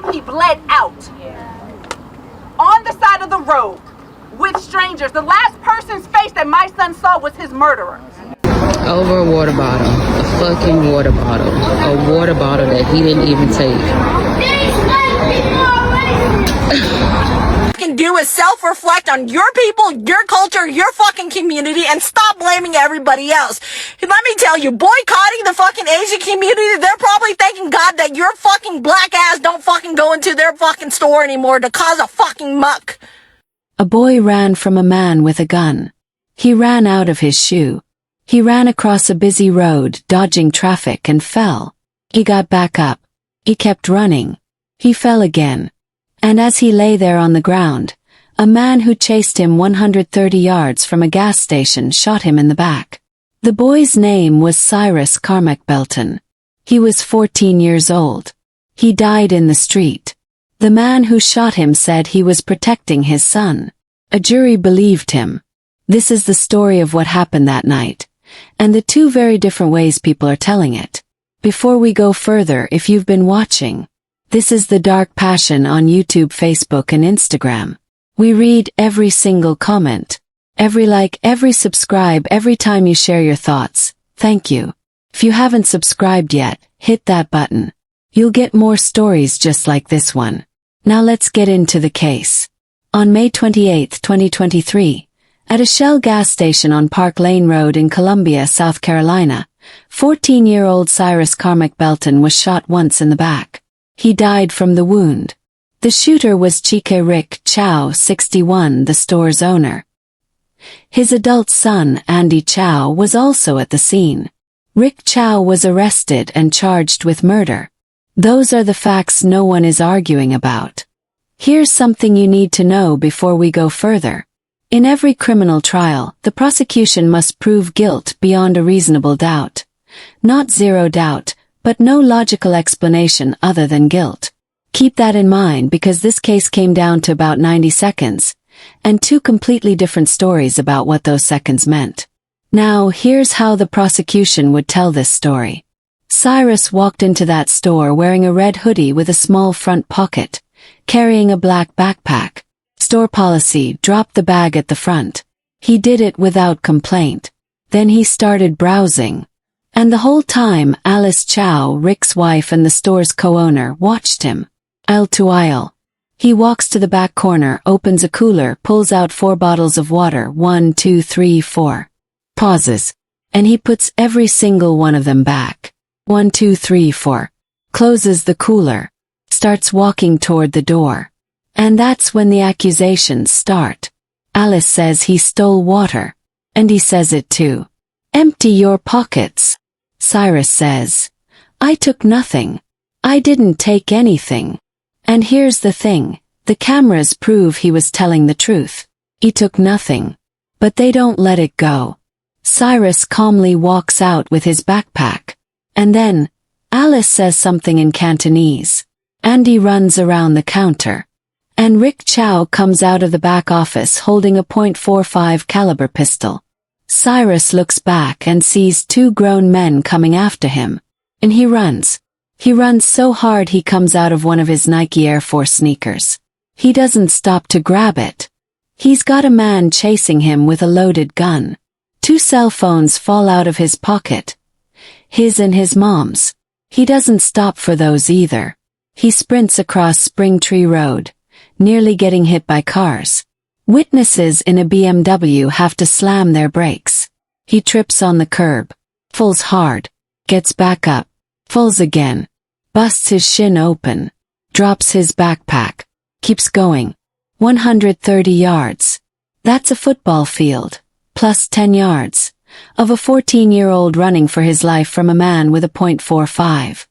died. He bled out. On the side of the road with strangers. The last person's face that my son saw was his murderer. Over a water bottle. A fucking water bottle. A water bottle that he didn't even take. Can do is self-reflect on your people, your culture, your fucking community, and stop blaming everybody else. And let me tell you, boycotting the fucking Asian community, they're probably thanking God that your fucking black ass don't fucking go into their fucking store anymore to cause a fucking muck. A boy ran from a man with a gun. He ran out of his shoe. He ran across a busy road, dodging traffic, and fell. He got back up. He kept running. He fell again. And as he lay there on the ground, a man who chased him 130 yards from a gas station shot him in the back. The boy's name was Cyrus Carmack-Belton. He was 14 years old. He died in the street. The man who shot him said he was protecting his son. A jury believed him. This is the story of what happened that night, and the two very different ways people are telling it. Before we go further, if you've been watching, this is The Dark Passion on YouTube, Facebook, and Instagram. We read every single comment, every like, every subscribe, every time you share your thoughts. Thank you. If you haven't subscribed yet, hit that button. You'll get more stories just like this one. Now let's get into the case. On May 28, 2023, at a Shell gas station on Park Lane Road in Columbia, South Carolina, 14-year-old Cyrus Carmack-Belton was shot once in the back. He died from the wound. The shooter was Rick Chow, 61, the store's owner. His adult son, Andy Chow, was also at the scene. Rick Chow was arrested and charged with murder. Those are the facts no one is arguing about. Here's something you need to know before we go further. In every criminal trial, the prosecution must prove guilt beyond a reasonable doubt. Not zero doubt, but no logical explanation other than guilt. Keep that in mind because this case came down to about 90 seconds, and two completely different stories about what those seconds meant. Now, here's how the prosecution would tell this story. Cyrus walked into that store wearing a red hoodie with a small front pocket, carrying a black backpack. Store policy, drop the bag at the front. He did it without complaint. Then he started browsing. And the whole time, Alice Chow, Rick's wife and the store's co-owner, watched him. Aisle to aisle. He walks to the back corner, opens a cooler, pulls out 4 bottles of water, 1, 2, 3, 4. Pauses. And he puts every single one of them back. 1, 2, 3, 4. Closes the cooler. Starts walking toward the door. And that's when the accusations start. Alice says he stole water. And he says it too. Empty your pockets. Cyrus says, I took nothing. I didn't take anything. And here's the thing, the cameras prove he was telling the truth. He took nothing. But they don't let it go. Cyrus calmly walks out with his backpack. And then, Alice says something in Cantonese. Andy runs around the counter. And Rick Chow comes out of the back office holding a .45 caliber pistol. Cyrus looks back and sees 2 grown men coming after him. And he runs. He runs so hard he comes out of one of his Nike Air Force sneakers. He doesn't stop to grab it. He's got a man chasing him with a loaded gun. 2 cell phones fall out of his pocket. His and his mom's. He doesn't stop for those either. He sprints across Springtree Road, nearly getting hit by cars. Witnesses in a BMW have to slam their brakes. He trips on the curb, falls hard, gets back up, falls again, busts his shin open, drops his backpack, keeps going. 130 yards. That's a football field, plus 10 yards, of a 14-year-old running for his life from a man with a .45.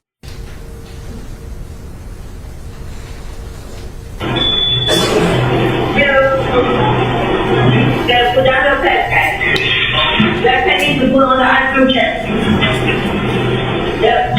Put down your backpack. Backpack needs to put on the ice cream chest. Yep.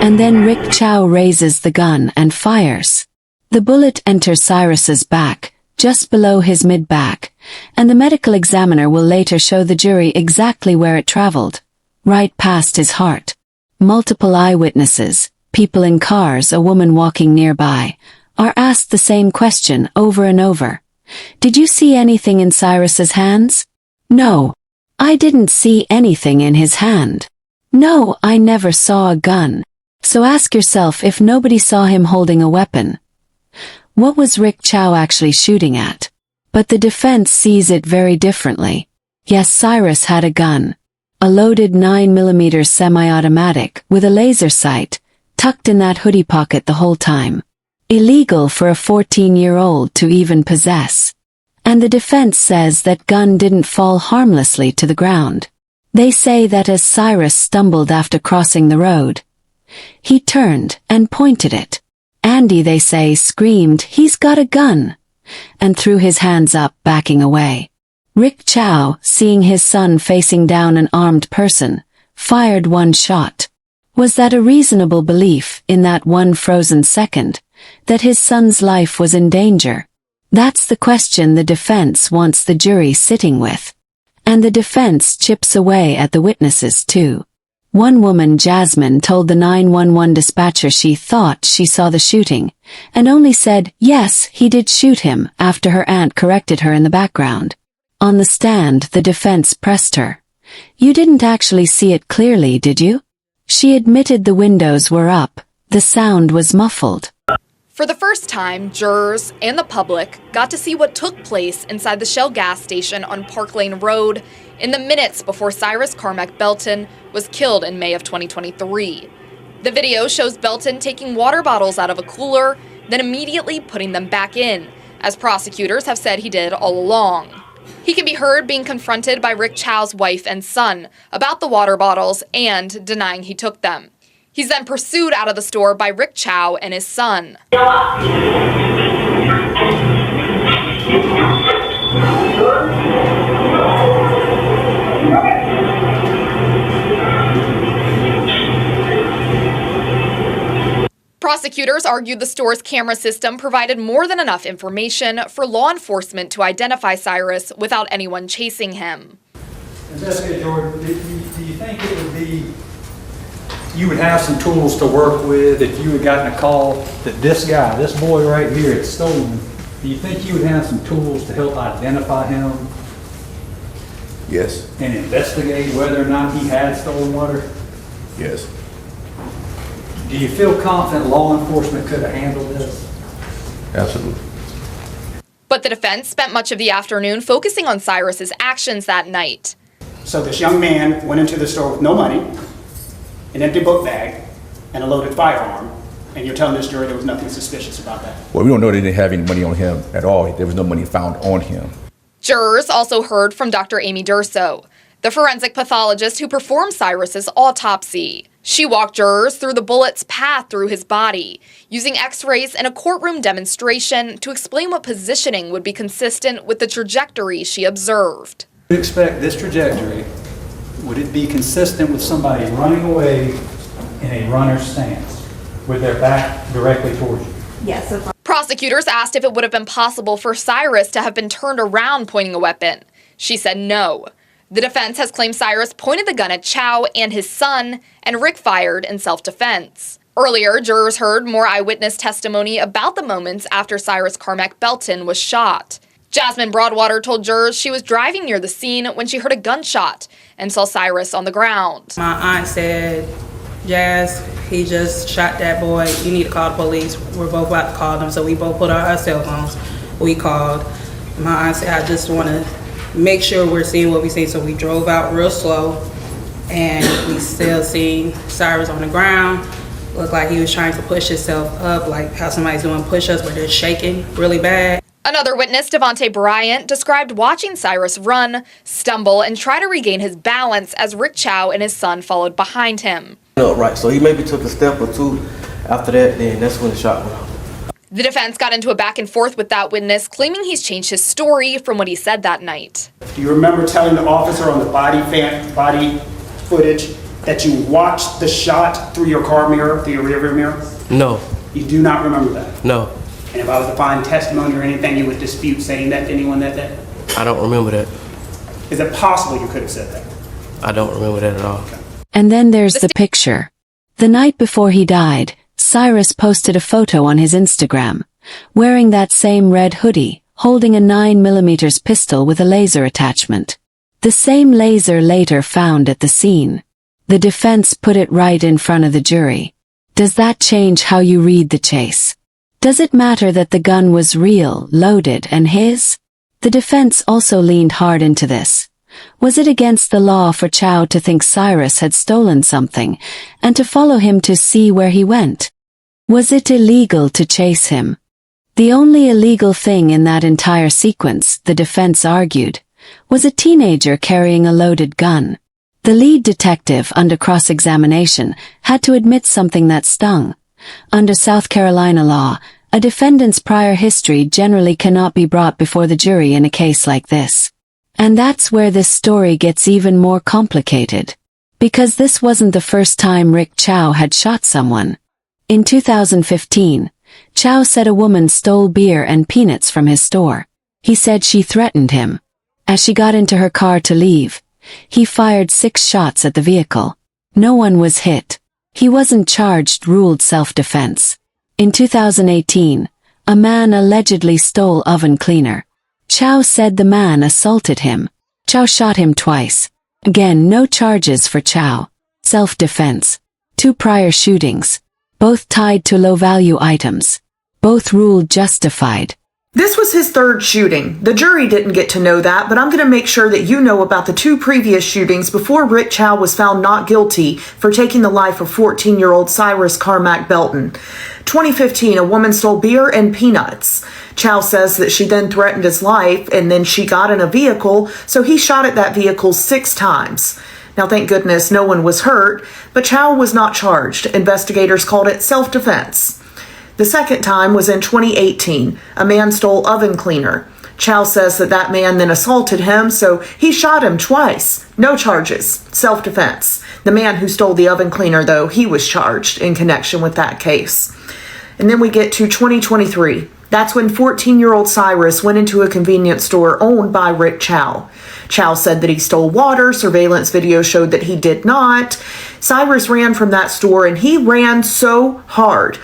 And then Rick Chow raises the gun and fires. The bullet enters Cyrus's back, just below his mid-back, and the medical examiner will later show the jury exactly where it traveled. Right past his heart. Multiple eyewitnesses, people in cars, a woman walking nearby, are asked the same question over and over. Did you see anything in Cyrus's hands? No. I didn't see anything in his hand. No, I never saw a gun. So ask yourself if nobody saw him holding a weapon. What was Rick Chow actually shooting at? But the defense sees it very differently. Yes, Cyrus had a gun. A loaded 9mm semi-automatic with a laser sight, tucked in that hoodie pocket the whole time. Illegal for a 14-year-old to even possess. And the defense says that gun didn't fall harmlessly to the ground. They say that as Cyrus stumbled after crossing the road, he turned and pointed it. Andy, they say, screamed, "He's got a gun!" and threw his hands up, backing away. Rick Chow, seeing his son facing down an armed person, fired one shot. Was that a reasonable belief in that one frozen second, that his son's life was in danger? That's the question the defense wants the jury sitting with. And the defense chips away at the witnesses too. One woman, Jasmine, told the 911 dispatcher she thought she saw the shooting, and only said, yes, he did shoot him, after her aunt corrected her in the background. On the stand, the defense pressed her. You didn't actually see it clearly, did you? She admitted the windows were up, the sound was muffled. For the first time, jurors and the public got to see what took place inside the Shell gas station on Park Lane Road in the minutes before Cyrus Carmack-Belton was killed in May of 2023. The video shows Belton taking water bottles out of a cooler, then immediately putting them back in, as prosecutors have said he did all along. He can be heard being confronted by Rick Chow's wife and son about the water bottles and denying he took them. He's then pursued out of the store by Rick Chow and his son. Prosecutors argued the store's camera system provided more than enough information for law enforcement to identify Cyrus without anyone chasing him. Investigator Jordan, do you think it would be, you would have some tools to work with if you had gotten a call that this guy, this boy right here, had stolen? Do you think you would have some tools to help identify him? Yes. And investigate whether or not he had stolen water? Yes. Do you feel confident law enforcement could have handled this? Absolutely. But the defense spent much of the afternoon focusing on Cyrus's actions that night. So this young man went into the store with no money, an empty book bag, and a loaded firearm, and you're telling this jury there was nothing suspicious about that? Well, we don't know they didn't have any money on him at all. There was no money found on him. Jurors also heard from Dr. Amy Durso, the forensic pathologist who performed Cyrus's autopsy. She walked jurors through the bullet's path through his body, using x-rays and a courtroom demonstration to explain what positioning would be consistent with the trajectory she observed. You expect this trajectory, would it be consistent with somebody running away in a runner's stance with their back directly towards you? Yes. Prosecutors asked if it would have been possible for Cyrus to have been turned around pointing a weapon. She said no. The defense has claimed Cyrus pointed the gun at Chow and his son, and Rick fired in self-defense. Earlier, jurors heard more eyewitness testimony about the moments after Cyrus Carmack-Belton was shot. Jasmine Broadwater told jurors she was driving near the scene when she heard a gunshot and saw Cyrus on the ground. My aunt said, Jazz, he just shot that boy. You need to call the police. We're both about to call them. So we both put on our cell phones. We called. My aunt said, I just want to make sure we're seeing what we see. So we drove out real slow, and we still seen Cyrus on the ground. Looked like he was trying to push himself up, like how somebody's doing push-ups, but they're shaking really bad. Another witness, Devontae Bryant, described watching Cyrus run, stumble, and try to regain his balance as Rick Chow and his son followed behind him. Right, so he maybe took a step or two after that, then that's when the shot went off. The defense got into a back and forth with that witness, claiming he's changed his story from what he said that night. Do you remember telling the officer on the body footage that you watched the shot through your car mirror, through your rearview mirror? No. You do not remember that? No. And if I was to find testimony or anything, you would dispute saying that to anyone that day? I don't remember that. Is it possible you could have said that? I don't remember that at all. Okay. And then there's the picture. The night before he died, Cyrus posted a photo on his Instagram, wearing that same red hoodie, holding a 9mm pistol with a laser attachment. The same laser later found at the scene. The defense put it right in front of the jury. Does that change how you read the chase? Does it matter that the gun was real, loaded, and his? The defense also leaned hard into this. Was it against the law for Chow to think Cyrus had stolen something, and to follow him to see where he went? Was it illegal to chase him? The only illegal thing in that entire sequence, the defense argued, was a teenager carrying a loaded gun. The lead detective, under cross-examination, had to admit something that stung. Under South Carolina law, a defendant's prior history generally cannot be brought before the jury in a case like this. And that's where this story gets even more complicated. Because this wasn't the first time Rick Chow had shot someone. In 2015, Chow said a woman stole beer and peanuts from his store. He said she threatened him. As she got into her car to leave, he fired 6 shots at the vehicle. No one was hit. He wasn't charged, ruled self-defense. In 2018, a man allegedly stole oven cleaner. Chow said the man assaulted him. Chow shot him twice. Again, no charges for Chow. Self-defense. 2 prior shootings. Both tied to low-value items. Both ruled justified. This was his 3rd shooting. The jury didn't get to know that, but I'm going to make sure that you know about the 2 previous shootings before Rick Chow was found not guilty for taking the life of 14-year-old Cyrus Carmack-Belton. 2015, a woman stole beer and peanuts. Chow says that she then threatened his life, and then she got in a vehicle, so he shot at that vehicle 6 times. Now, thank goodness no one was hurt, but Chow was not charged. Investigators called it self-defense. The second time was in 2018. A man stole oven cleaner. Chow says that that man then assaulted him, so he shot him twice. No charges. Self-defense. The man who stole the oven cleaner, though, he was charged in connection with that case. And then we get to 2023. That's when 14-year-old Cyrus went into a convenience store owned by Rick Chow. Chow said that he stole water. Surveillance video showed that he did not. Cyrus ran from that store, and he ran so hard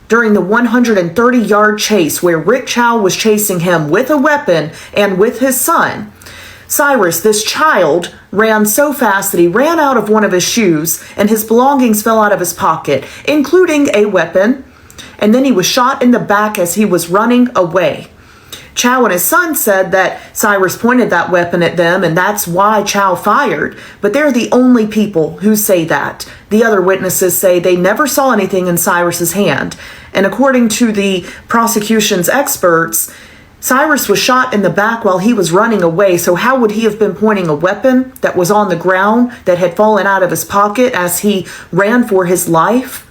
during the 130-yard chase where Rick Chow was chasing him with a weapon and with his son. Cyrus, this child, ran so fast that he ran out of one of his shoes and his belongings fell out of his pocket, including a weapon, and then he was shot in the back as he was running away. Chow and his son said that Cyrus pointed that weapon at them and that's why Chow fired, but they're the only people who say that. The other witnesses say they never saw anything in Cyrus's hand, and according to the prosecution's experts, Cyrus was shot in the back while he was running away, so how would he have been pointing a weapon that was on the ground that had fallen out of his pocket as he ran for his life?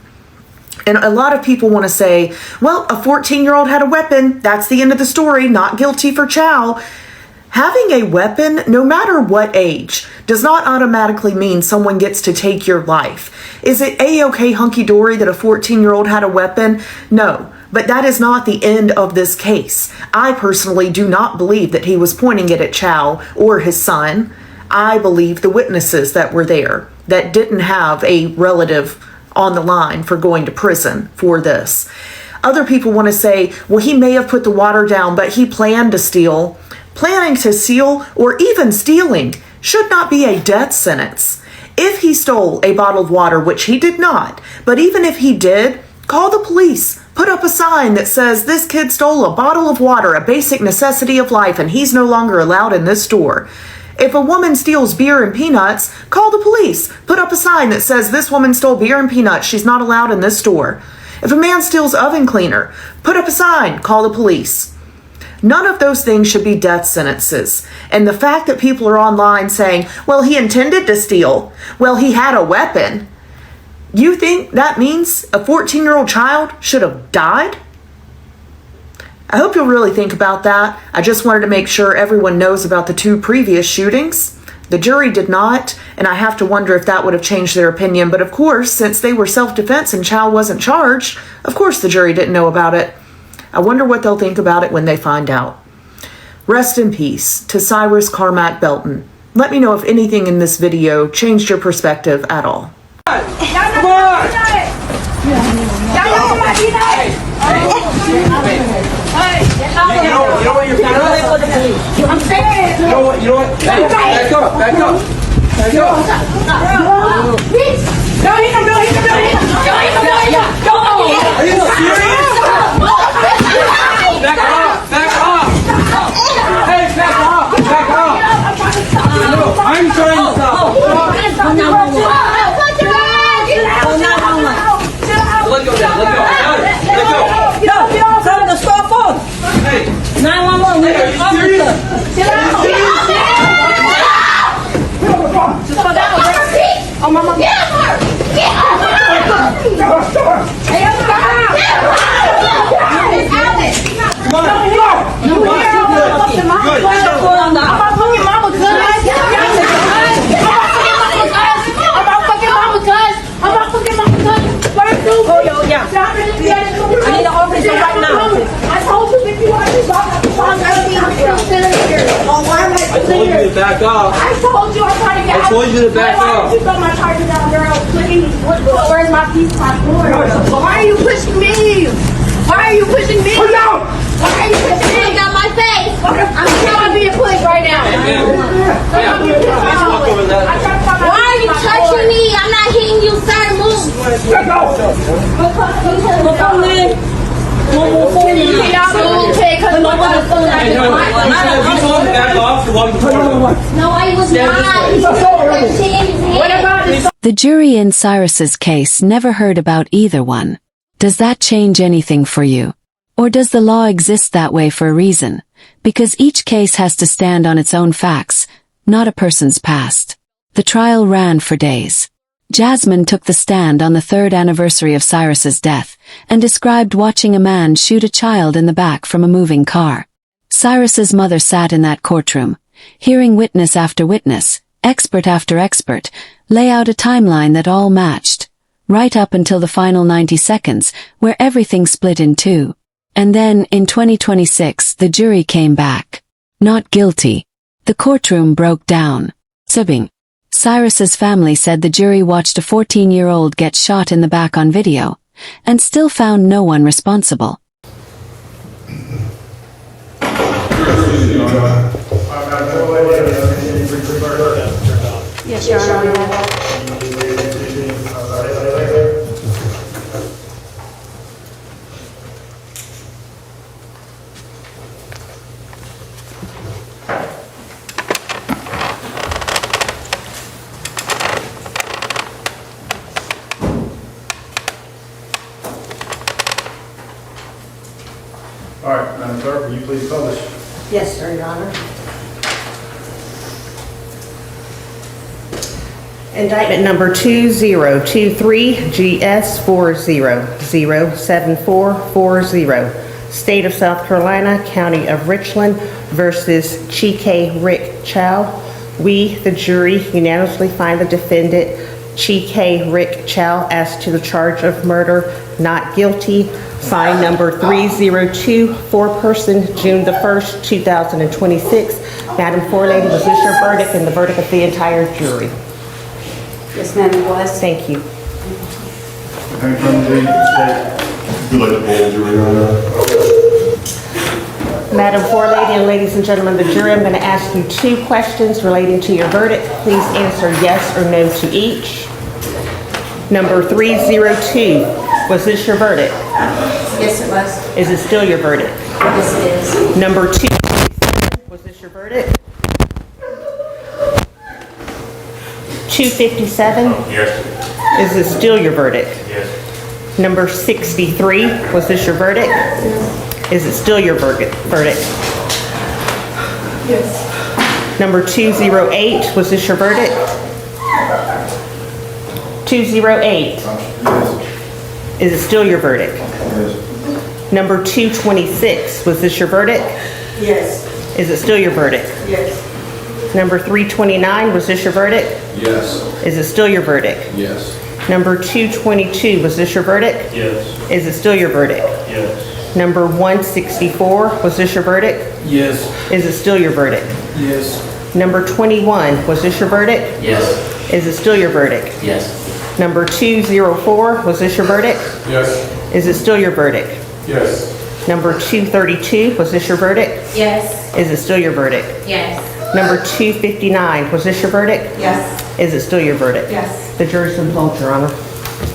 And a lot of people want to say, well, a 14-year-old had a weapon. That's the end of the story. Not guilty for Chow. Having a weapon, no matter what age, does not automatically mean someone gets to take your life. Is it A-okay hunky-dory that a 14-year-old had a weapon? No. But that is not the end of this case. I personally do not believe that he was pointing it at Chow or his son. I believe the witnesses that were there that didn't have a relative on the line for going to prison for this. Other people want to say, well, he may have put the water down, but he planned to steal. Planning to steal or even stealing should not be a death sentence. If he stole a bottle of water, which he did not, but even if he did, call the police. Put up a sign that says this kid stole a bottle of water, a basic necessity of life, and he's no longer allowed in this store. If a woman steals beer and peanuts, call the police. Put up a sign that says this woman stole beer and peanuts, she's not allowed in this store. If a man steals oven cleaner, put up a sign, call the police. None of those things should be death sentences. And the fact that people are online saying, well, he intended to steal, well, he had a weapon. You think that means a 14-year-old child should have died? I hope you'll really think about that. I just wanted to make sure everyone knows about the 2 previous shootings. The jury did not, and I have to wonder if that would have changed their opinion. But of course, since they were self-defense and Chow wasn't charged, of course the jury didn't know about it. I wonder what they'll think about it when they find out. Rest in peace to Cyrus Carmack-Belton. Let me know if anything in this video changed your perspective at all. Come on! You know what you're feeling? I'm saying. You know what? Hey, back up. Back up. Don't hit him. Are you serious? Back off. Hey, back off. I'm trying to stop. Let go. Come to the store phone. Hey. 911. Hey, are you serious? Oh, mama. Get her. Hey, I need an officer right now. I told you if you want to talk, I told you to back off. I told you I'm trying to get out. I told you to back off. You got my charger down, girl. Where's my piece of my floor? Why are you pushing me? Why are you pushing me? Put down! Why are you pushing me? Got my face. I'm trying to be a push right now. Why are you touching me? I'm not hitting you, sir. Move. Let go! No, I was not. The jury in Cyrus's case never heard about either one. Does that change anything for you? Or does the law exist that way for a reason? Because each case has to stand on its own facts, not a person's past. The trial ran for days. Jasmine took the stand on the 3rd anniversary of Cyrus's death and described watching a man shoot a child in the back from a moving car. Cyrus's mother sat in that courtroom, hearing witness after witness, expert after expert, lay out a timeline that all matched, right up until the final 90 seconds, where everything split in two. And then, in 2026, the jury came back. Not guilty. The courtroom broke down. Sobbing. Cyrus's family said the jury watched a 14-year-old get shot in the back on video, and still found no one responsible. Yes, Your Honor. All right, Madam Clerk. sir. Will you please publish? Yes, sir, Your Honor. Indictment number 2023-GS40-07440. State of South Carolina, County of Richland versus Chike Rick Chow. We, the jury, unanimously find the defendant, Chike Rick Chow, as to the charge of murder, not guilty. Signed number 302, foreperson, June the 1st, 2026. Madam Forelady, was this your verdict and the verdict of the entire jury? Yes, ma'am, it was. Thank you. And from the state. Would you like to poll the jury on that? Madam Forelady and ladies and gentlemen of the jury, I'm going to ask you 2 questions relating to your verdict. Please answer yes or no to each. Number 302, was this your verdict? Yes, it was. Is it still your verdict? Yes, it is. Number 2, was this your verdict? 257, Yes. is it still your verdict? Yes. Number 63, was this your verdict? Is it still your verdict? Yes. Number 208, was this your verdict? 208, is it still your verdict? Yes. Number 226, was this your verdict? Yes. Is it still your verdict? Yes. Number 329, was this your verdict? Yes. Is it still your verdict? Yes. Number 222, was this your verdict? Yes. Is it still your verdict? Yes. Number 164, was this your verdict? Yes. Is it still your verdict? Yes. Number 21, was this your verdict? Yes. Is it still your verdict? Yes. Number 204, was this your verdict? Yes. Is it still your verdict? Yes. Number 232, was this your verdict? Yes. Is it still your verdict? Yes. Number 259, was this your verdict? Yes. Is it still your verdict? Yes. The jury's been told, Your Honor.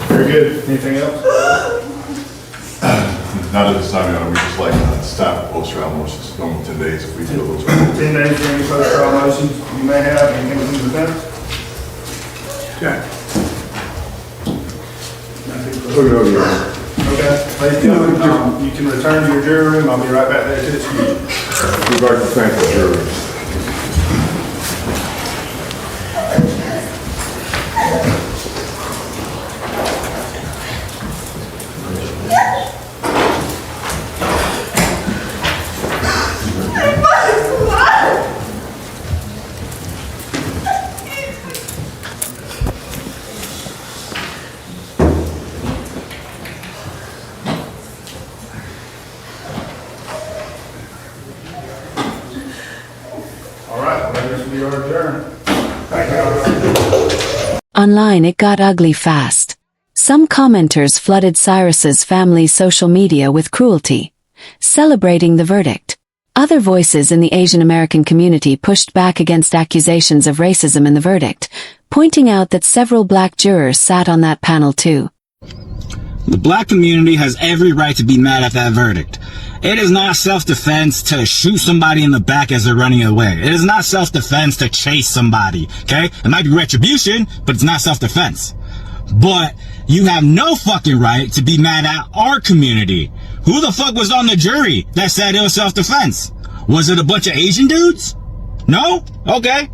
Very good. Anything else? Not at this time, Your Honor. We just like staff post-trial motions, normal 10 days if we feel those. 10 days for any post-trial motions you may have. Anything from the defense? Okay. Okay. Ladies and gentlemen, you can return to your jury room. I'll be right back there to excuse you. We'd like to thank the jury. All right. Well, we are adjourned. Thank you. Online it got ugly fast. Some commenters flooded Cyrus's family's social media with cruelty, celebrating the verdict. Other voices in the Asian American community pushed back against accusations of racism in the verdict, pointing out that several black jurors sat on that panel too. The black community has every right to be mad at that verdict. It is not self-defense to shoot somebody in the back as they're running away. It is not self-defense to chase somebody, okay? It might be retribution, but it's not self-defense. But you have no fucking right to be mad at our community. Who the fuck was on the jury that said it was self-defense? Was it a bunch of Asian dudes? No? Okay.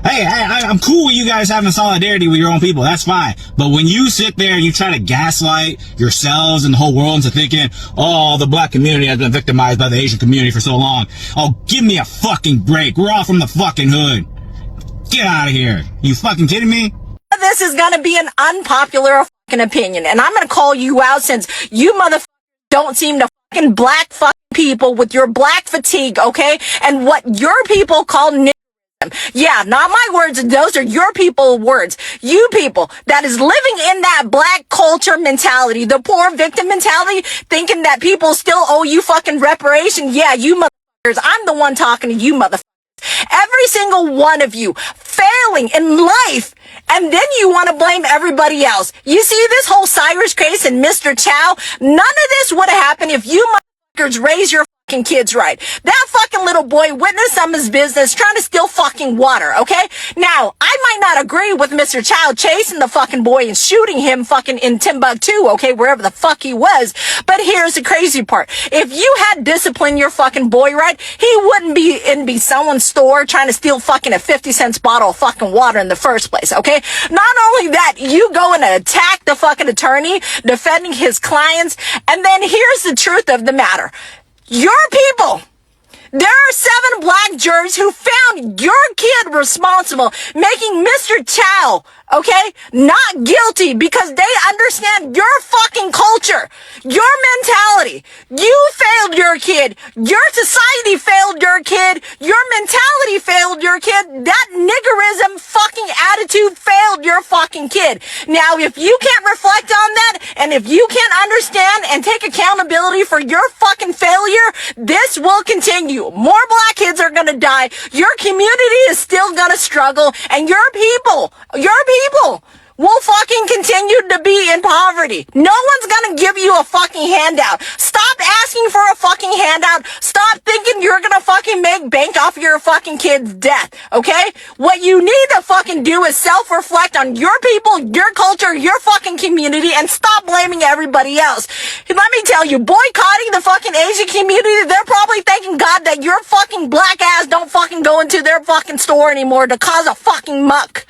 Hey, I'm cool with you guys having solidarity with your own people. That's fine. But when you sit there and you try to gaslight yourselves and the whole world into thinking, oh, the black community has been victimized by the Asian community for so long. Oh, give me a fucking break. We're all from the fucking hood. Get out of here. You fucking kidding me? This is gonna be an unpopular fucking opinion, and I'm gonna call you out since you motherfuckers don't seem to fucking black fucking people with your black fatigue, okay? And what your people call yeah, not my words, those are your people words. You people that is living in that black culture mentality, the poor victim mentality, thinking that people still owe you fucking reparation. Yeah, you motherfuckers, I'm the one talking to you motherfuckers. Every single one of you failing in life, and then you want to blame everybody else. You see this whole Cyrus case and Mr. Chow? None of this would have happened if you motherfuckers raise your fucking kids right. That fucking little boy witnessed some of his business trying to steal fucking water, okay? Now, I might not agree with Mr. Chow chasing the fucking boy and shooting him fucking in Timbuktu, okay, wherever the fuck he was. But here's the crazy part. If you had disciplined your fucking boy right, he wouldn't be in someone's store trying to steal fucking a 50-cent bottle of fucking water in the first place, okay? Not only that, you go and attack the fucking attorney defending his clients, and then here's the truth of the matter. Your people, there are 7 black jurors who found your kid responsible, making Mr. Chow, okay, not guilty because they understand your fucking culture, your mentality. You failed your kid. Your society failed your kid. Your mentality failed your kid. That niggerism fucking attitude failed your fucking kid. Now, if you can't reflect on that, and if you can't understand and take accountability for your fucking failure, this will continue. More black kids are gonna die. Your community is still gonna struggle, and your people will fucking continue to be in poverty. No one's gonna give you a fucking handout. Stop asking for a fucking handout. Stop thinking you're gonna fucking make bank off your fucking kid's death, okay? What you need to fucking do is self-reflect on your people, your culture, your fucking community, and stop blaming everybody else. Let me tell you, boycotting the fucking Asian community, they're probably thanking God that your fucking black ass don't fucking go into their fucking store anymore to cause a fucking muck.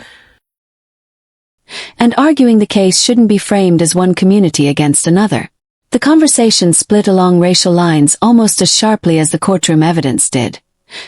And arguing the case shouldn't be framed as one community against another. The conversation split along racial lines almost as sharply as the courtroom evidence did.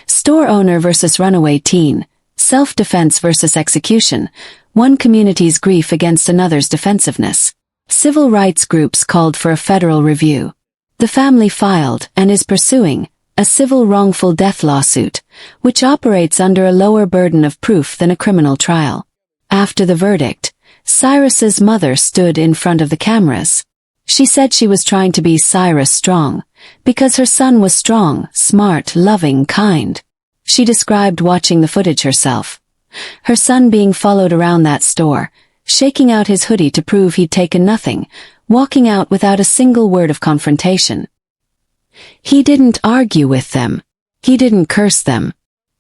Store owner versus runaway teen, self-defense versus execution, one community's grief against another's defensiveness. Civil rights groups called for a federal review. The family filed, and is pursuing, a civil wrongful death lawsuit, which operates under a lower burden of proof than a criminal trial. After the verdict, Cyrus's mother stood in front of the cameras. She said she was trying to be Cyrus strong, because her son was strong, smart, loving, kind. She described watching the footage herself. Her son being followed around that store, shaking out his hoodie to prove he'd taken nothing, walking out without a single word of confrontation. He didn't argue with them. He didn't curse them.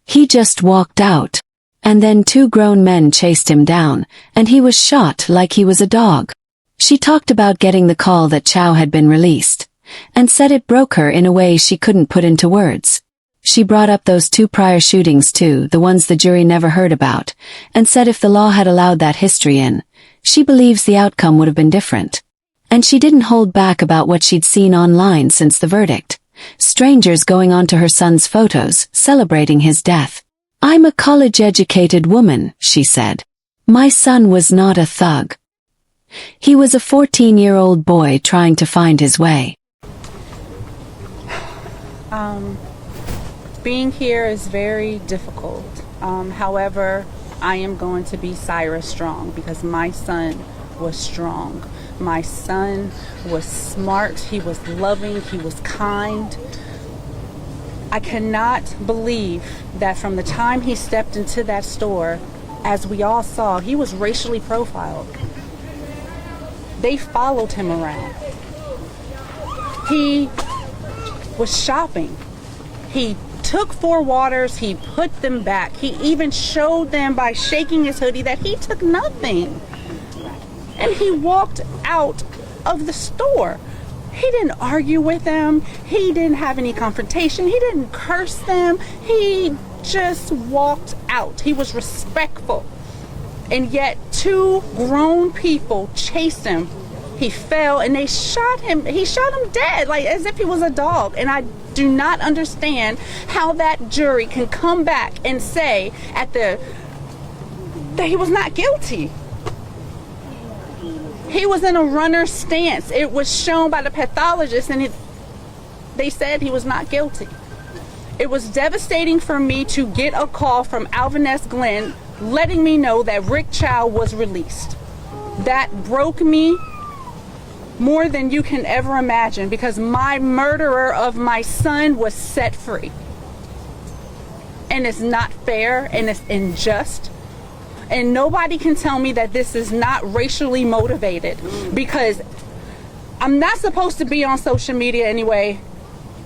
He just walked out. And then 2 grown men chased him down, and he was shot like he was a dog. She talked about getting the call that Chow had been released, and said it broke her in a way she couldn't put into words. She brought up those 2 prior shootings too, the ones the jury never heard about, and said if the law had allowed that history in, she believes the outcome would have been different. And she didn't hold back about what she'd seen online since the verdict. Strangers going onto her son's photos, celebrating his death. "I'm a college-educated woman," she said. "My son was not a thug. He was a 14-year-old boy trying to find his way." Being here is very difficult. However, I am going to be Cyrus strong because my son was strong. My son was smart. He was loving. He was kind. I cannot believe that from the time he stepped into that store, as we all saw, he was racially profiled. They followed him around. He was shopping. He took 4 waters, he put them back. He even showed them by shaking his hoodie that he took nothing. And he walked out of the store. He didn't argue with them. He didn't have any confrontation. He didn't curse them. He just walked out. He was respectful. And yet 2 grown people chased him. He fell and they shot him. He shot him dead, like as if he was a dog. And I do not understand how that jury can come back and say that he was not guilty. He was in a runner's stance. It was shown by the pathologist, and they said he was not guilty. It was devastating for me to get a call from Alvin S. Glenn letting me know that Rick Chow was released. That broke me more than you can ever imagine, because my murderer of my son was set free. And it's not fair, and it's unjust. And nobody can tell me that this is not racially motivated, because I'm not supposed to be on social media anyway,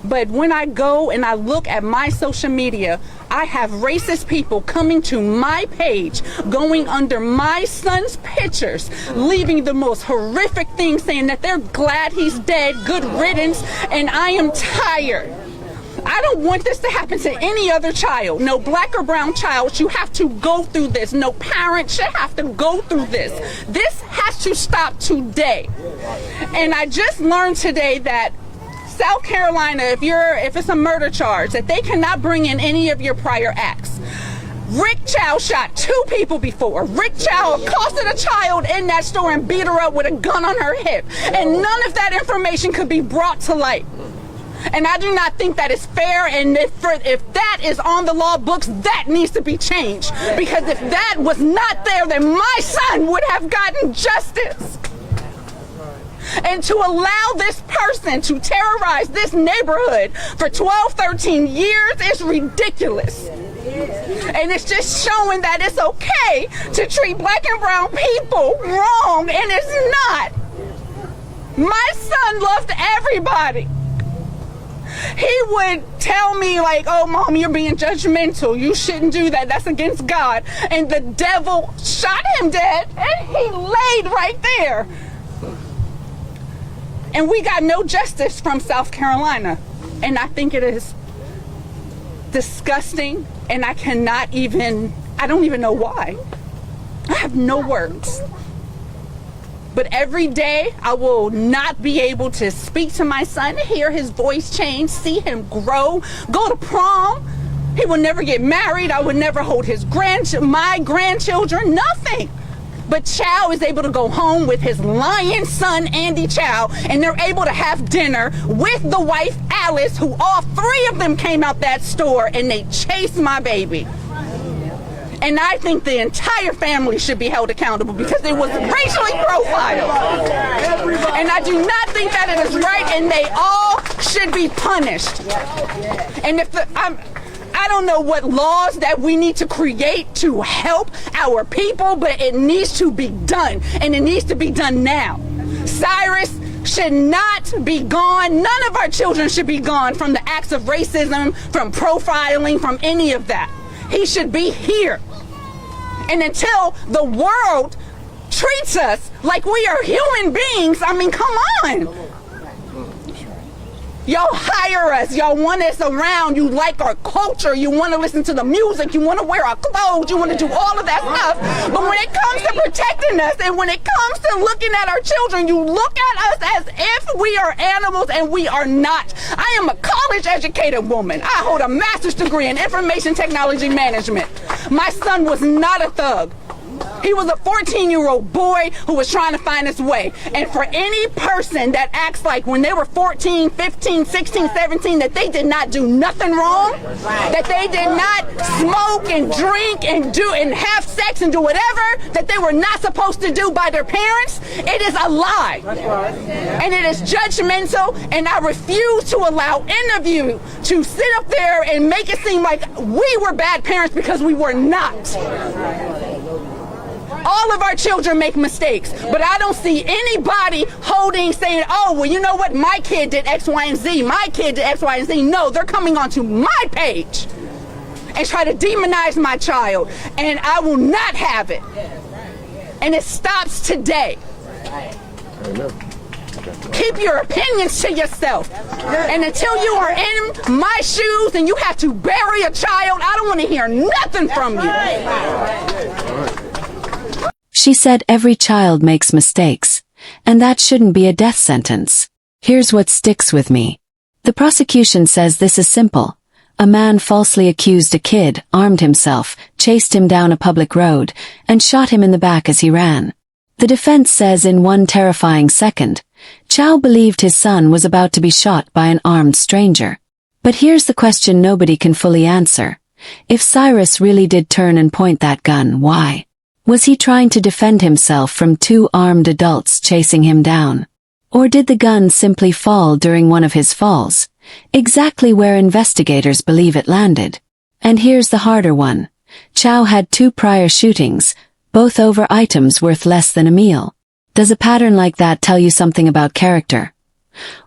But when I go and I look at my social media, I have racist people coming to my page, going under my son's pictures, leaving the most horrific things, saying that they're glad he's dead, good riddance, and I am tired. I don't want this to happen to any other child. No black or brown child should have to go through this. No parent should have to go through this. This has to stop today. And I just learned today that South Carolina, if it's a murder charge, that they cannot bring in any of your prior acts. Rick Chow shot 2 people before. Rick Chow accosted a child in that store and beat her up with a gun on her hip. And none of that information could be brought to light. And I do not think that is fair, and if that is on the law books, that needs to be changed. Because if that was not there, then my son would have gotten justice. And to allow this person to terrorize this neighborhood for 12, 13 years is ridiculous. And it's just showing that it's okay to treat black and brown people wrong, and it's not. My son loved everybody. He would tell me like, oh, Mom, you're being judgmental. You shouldn't do that. That's against God. And the devil shot him dead, and he laid right there. And we got no justice from South Carolina. And I think it is disgusting, and I don't even know why. I have no words. But every day I will not be able to speak to my son, hear his voice change, see him grow, go to prom. He will never get married. I would never hold my grandchildren, nothing. But Chow is able to go home with his lion son, Andy Chow, and they're able to have dinner with the wife, Alice, who all 3 of them came out that store, and they chased my baby. And I think the entire family should be held accountable because it was racially profiled. And I do not think that it is right, and they all should be punished. And I don't know what laws that we need to create to help our people, but it needs to be done, and it needs to be done now. Cyrus should not be gone. None of our children should be gone from the acts of racism, from profiling, from any of that. He should be here. And until the world treats us like we are human beings, I mean, come on. Y'all hire us. Y'all want us around. You like our culture. You want to listen to the music. You want to wear our clothes. You want to do all of that stuff. But when it comes to protecting us, and when it comes to looking at our children, you look at us as if we are animals, and we are not. I am a college-educated woman. I hold a master's degree in information technology management. My son was not a thug. He was a 14-year-old boy who was trying to find his way. And for any person that acts like when they were 14, 15, 16, 17, that they did not do nothing wrong, that they did not smoke and drink and have sex and do whatever that they were not supposed to do by their parents, it is a lie. And it is judgmental, and I refuse to allow any of you to sit up there and make it seem like we were bad parents, because we were not. All of our children make mistakes, but I don't see anybody saying, oh, well, you know what? My kid did X, Y, and Z. My kid did X, Y, and Z. No, they're coming onto my page and try to demonize my child, and I will not have it. And it stops today. Keep your opinions to yourself. And until you are in my shoes and you have to bury a child, I don't want to hear nothing from you. She said every child makes mistakes, and that shouldn't be a death sentence. Here's what sticks with me. The prosecution says this is simple. A man falsely accused a kid, armed himself, chased him down a public road, and shot him in the back as he ran. The defense says in one terrifying second, Chow believed his son was about to be shot by an armed stranger. But here's the question nobody can fully answer. If Cyrus really did turn and point that gun, why? Was he trying to defend himself from 2 armed adults chasing him down? Or did the gun simply fall during one of his falls, exactly where investigators believe it landed? And here's the harder one. Chow had 2 prior shootings, both over items worth less than a meal. Does a pattern like that tell you something about character?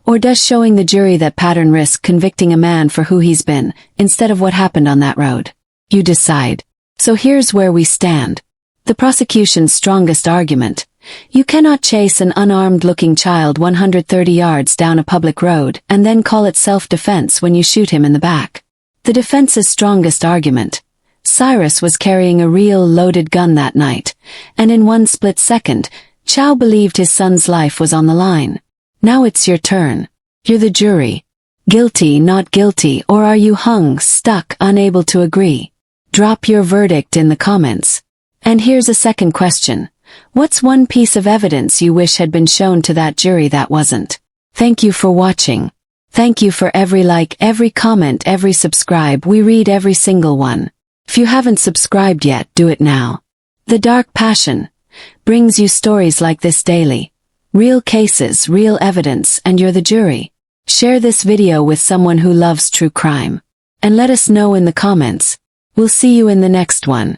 Or does showing the jury that pattern risk convicting a man for who he's been, instead of what happened on that road? You decide. So here's where we stand. The prosecution's strongest argument. You cannot chase an unarmed-looking child 130 yards down a public road and then call it self-defense when you shoot him in the back. The defense's strongest argument. Cyrus was carrying a real loaded gun that night, and in one split second, Chow believed his son's life was on the line. Now it's your turn. You're the jury. Guilty, not guilty, or are you hung, stuck, unable to agree? Drop your verdict in the comments. And here's a second question. What's one piece of evidence you wish had been shown to that jury that wasn't? Thank you for watching. Thank you for every like, every comment, every subscribe. We read every single one. If you haven't subscribed yet, do it now. The Dark Passion brings you stories like this daily. Real cases, real evidence, and you're the jury. Share this video with someone who loves true crime. And let us know in the comments. We'll see you in the next one.